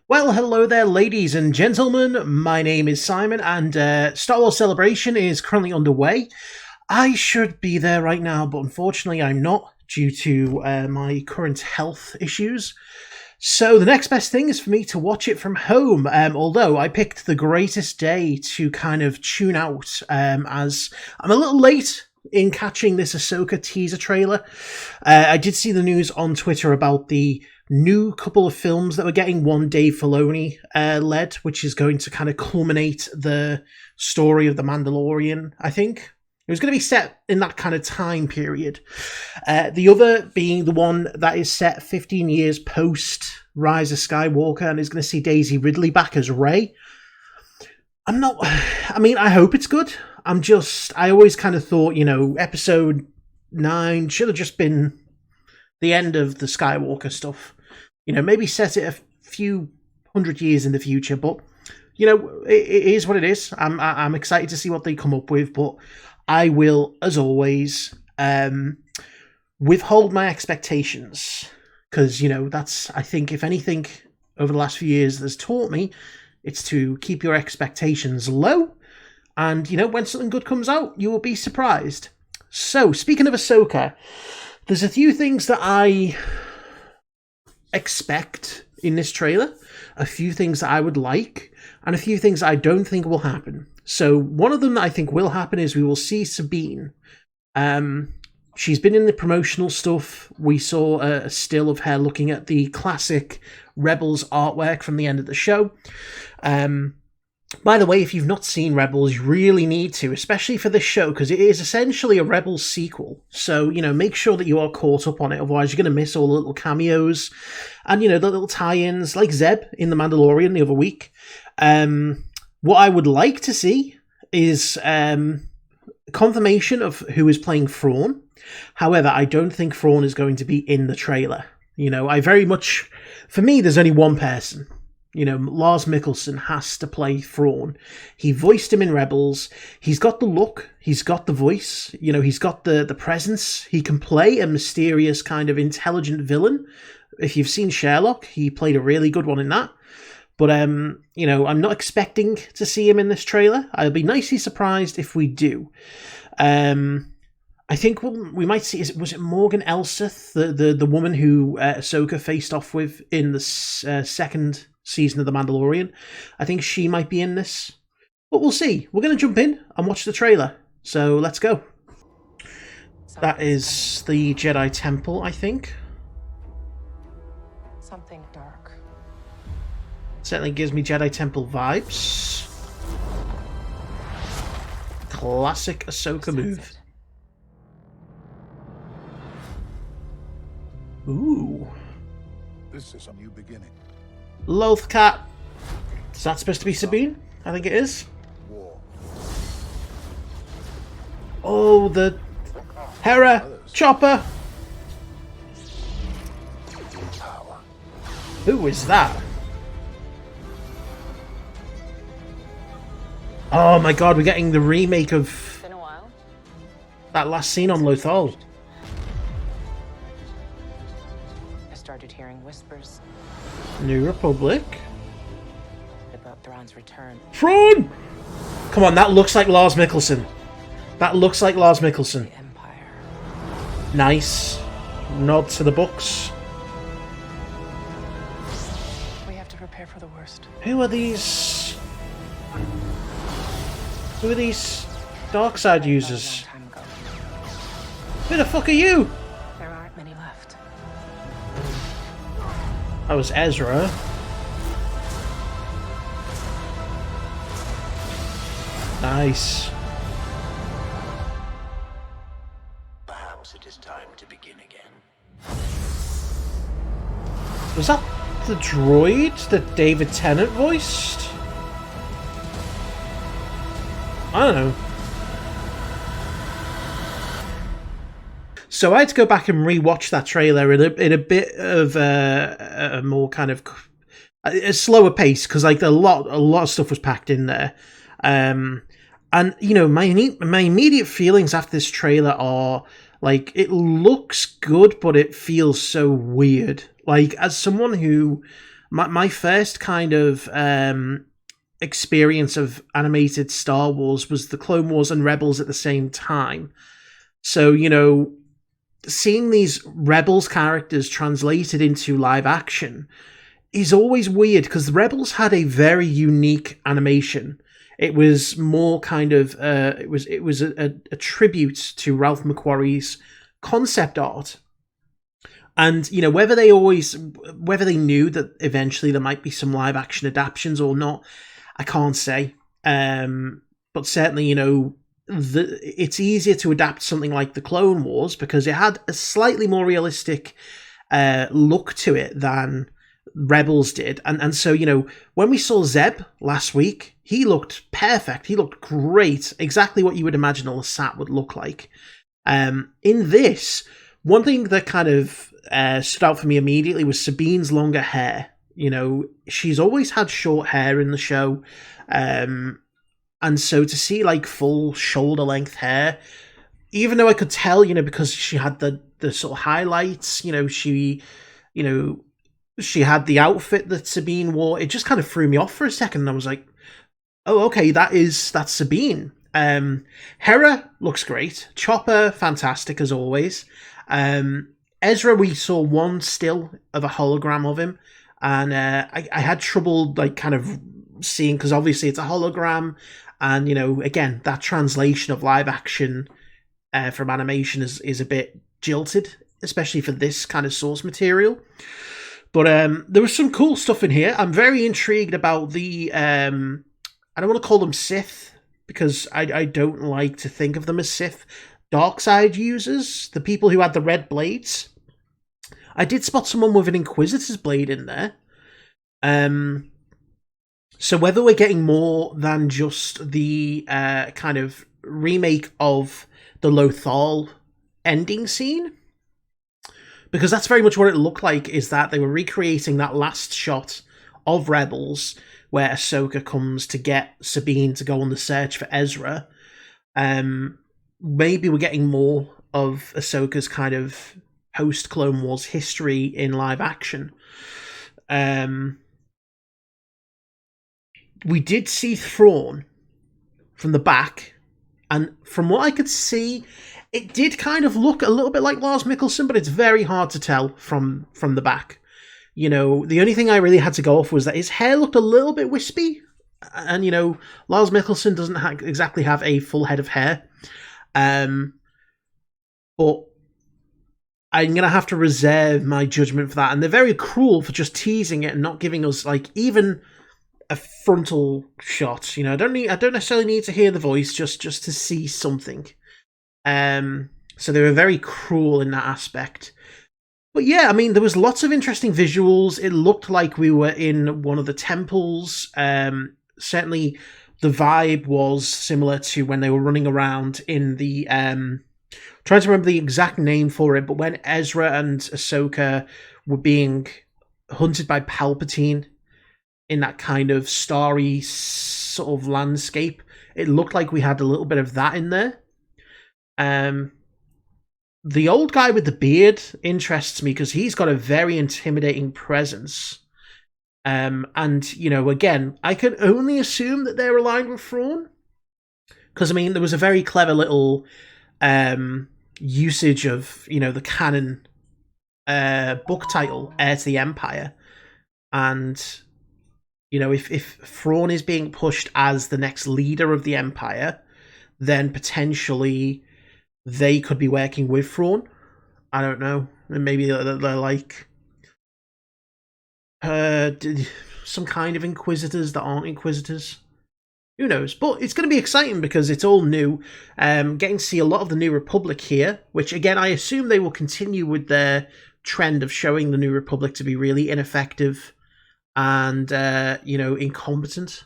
Well, hello there, ladies and gentlemen. My name is Simon, and Star Wars Celebration is currently underway. I should be there right now, but unfortunately, I'm not due to my current health issues. So the next best thing is for me to watch it from home. Although I picked the greatest day to kind of tune out, as I'm a little late in catching this Ahsoka teaser trailer. I did see the news on Twitter about the new couple of films that were getting one Dave Filoni led, which is going to kind of culminate the story of The Mandalorian, I think. It was going to be set in that kind of time period. The other being the one that is set 15 years post Rise of Skywalker and is going to see Daisy Ridley back as Rey. I hope it's good. I always kind of thought, episode 9 should have just been the end of the Skywalker stuff. Maybe set it a few hundred years in the future, but, it is what it is. I'm excited to see what they come up with, but I will, as always, withhold my expectations. Because, that's, I think, if anything, over the last few years has taught me, it's to keep your expectations low. And, when something good comes out, you will be surprised. So, speaking of Ahsoka, there's a few things that I expect in this trailer, a few things that I would like, and a few things I don't think will happen. So, one of them that I think will happen is we will see Sabine. She's been in the promotional stuff. We saw a still of her looking at the classic Rebels artwork from the end of the show. By the way, if you've not seen Rebels, you really need to, especially for this show, because it is essentially a Rebels sequel. So, make sure that you are caught up on it, otherwise you're going to miss all the little cameos and, the little tie-ins, like Zeb in The Mandalorian the other week. What I would like to see is confirmation of who is playing Thrawn. However, I don't think Thrawn is going to be in the trailer. For me, there's only one person. Lars Mikkelsen has to play Thrawn. He voiced him in Rebels. He's got the look. He's got the voice. He's got the presence. He can play a mysterious kind of intelligent villain. If you've seen Sherlock, he played a really good one in that. But, I'm not expecting to see him in this trailer. I'll be nicely surprised if we do. I think we might see, was it Morgan Elseth, the woman who Ahsoka faced off with in the second season of The Mandalorian? I think she might be in this. But we'll see. We're going to jump in and watch the trailer. So let's go. That is the Jedi Temple, I think. Something dark. Certainly gives me Jedi Temple vibes. Classic Ahsoka move. Ooh. This is a new beginning. Lothcat. Is that supposed to be Sabine? I think it is. War. Oh, the Hera Chopper. Power. Who is that? Oh my god, we're getting the remake of Been a while. that last scene on Lothal. I started hearing whispers New Republic. about Thrawn's return. Thrawn! Come on, that looks like Lars Mikkelsen. That looks like Lars Mikkelsen. The Empire. Nice. Nod to the books. We have to prepare for the worst. Who are these? Who are these dark side users? A long time ago. Who the fuck are you? There aren't many left. That was Ezra. Nice. Perhaps it is time to begin again. Was that the droid that David Tennant voiced? I don't know. So I had to go back and re-watch that trailer in a bit of a more kind of a slower pace, because like a lot of stuff was packed in there. And my immediate feelings after this trailer are like, it looks good, but it feels so weird. Like, as someone who my first kind of experience of animated Star Wars was the Clone Wars and Rebels at the same time. So, seeing these Rebels characters translated into live action is always weird, because the Rebels had a very unique animation. It was more kind of it was a tribute to Ralph McQuarrie's concept art. And whether they knew that eventually there might be some live action adaptations or not, I can't say. But certainly, it's easier to adapt something like the Clone Wars because it had a slightly more realistic look to it than Rebels did. And so, when we saw Zeb last week, he looked perfect. He looked great. Exactly what you would imagine a Lasat would look like. In this, one thing that kind of stood out for me immediately was Sabine's longer hair. She's always had short hair in the show. And so to see like full shoulder length hair, even though I could tell, because she had the sort of highlights, she had the outfit that Sabine wore, it just kind of threw me off for a second. And I was like, oh, okay, that's Sabine. Hera looks great. Chopper, fantastic as always. Ezra, we saw one still of a hologram of him. And I had trouble like kind of seeing, because obviously it's a hologram. And, again, that translation of live action from animation is a bit jilted, especially for this kind of source material. But there was some cool stuff in here. I'm very intrigued about the, I don't want to call them Sith, because I don't like to think of them as Sith. Darkside users, the people who had the red blades. I did spot someone with an Inquisitor's blade in there. So whether we're getting more than just the kind of remake of the Lothal ending scene, because that's very much what it looked like, is that they were recreating that last shot of Rebels where Ahsoka comes to get Sabine to go on the search for Ezra. Maybe we're getting more of Ahsoka's kind of post-Clone Wars history in live action. We did see Thrawn from the back, and from what I could see, it did kind of look a little bit like Lars Mikkelsen, but it's very hard to tell from the back. The only thing I really had to go off was that his hair looked a little bit wispy, and Lars Mikkelsen doesn't exactly have a full head of hair. But I'm going to have to reserve my judgment for that, and they're very cruel for just teasing it and not giving us like even a frontal shot. I don't necessarily need to hear the voice just to see something. So they were very cruel in that aspect. But yeah, I mean, there was lots of interesting visuals. It looked like we were in one of the temples. Certainly the vibe was similar to when they were running around in the trying to remember the exact name for it, but when Ezra and Ahsoka were being hunted by Palpatine in that kind of starry sort of landscape, it looked like we had a little bit of that in there. The old guy with the beard interests me because he's got a very intimidating presence. And, again, I can only assume that they're aligned with Thrawn. Because, I mean, there was a very clever little usage of, the canon book title, Heir to the Empire. And, if Thrawn is being pushed as the next leader of the Empire, then potentially they could be working with Thrawn. I don't know. Maybe they're like some kind of Inquisitors that aren't Inquisitors. Who knows? But it's going to be exciting because it's all new. Getting to see a lot of the New Republic here, which again, I assume they will continue with their trend of showing the New Republic to be really ineffective and, incompetent.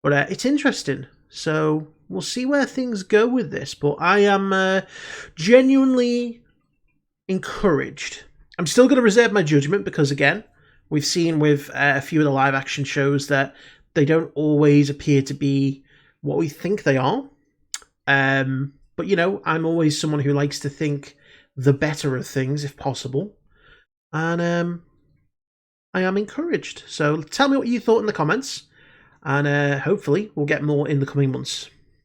But it's interesting. So we'll see where things go with this. But I am genuinely encouraged. I'm still going to reserve my judgment because, again, we've seen with a few of the live action shows that they don't always appear to be what we think they are. But, I'm always someone who likes to think the better of things if possible. And I am encouraged. So tell me what you thought in the comments, and hopefully we'll get more in the coming months.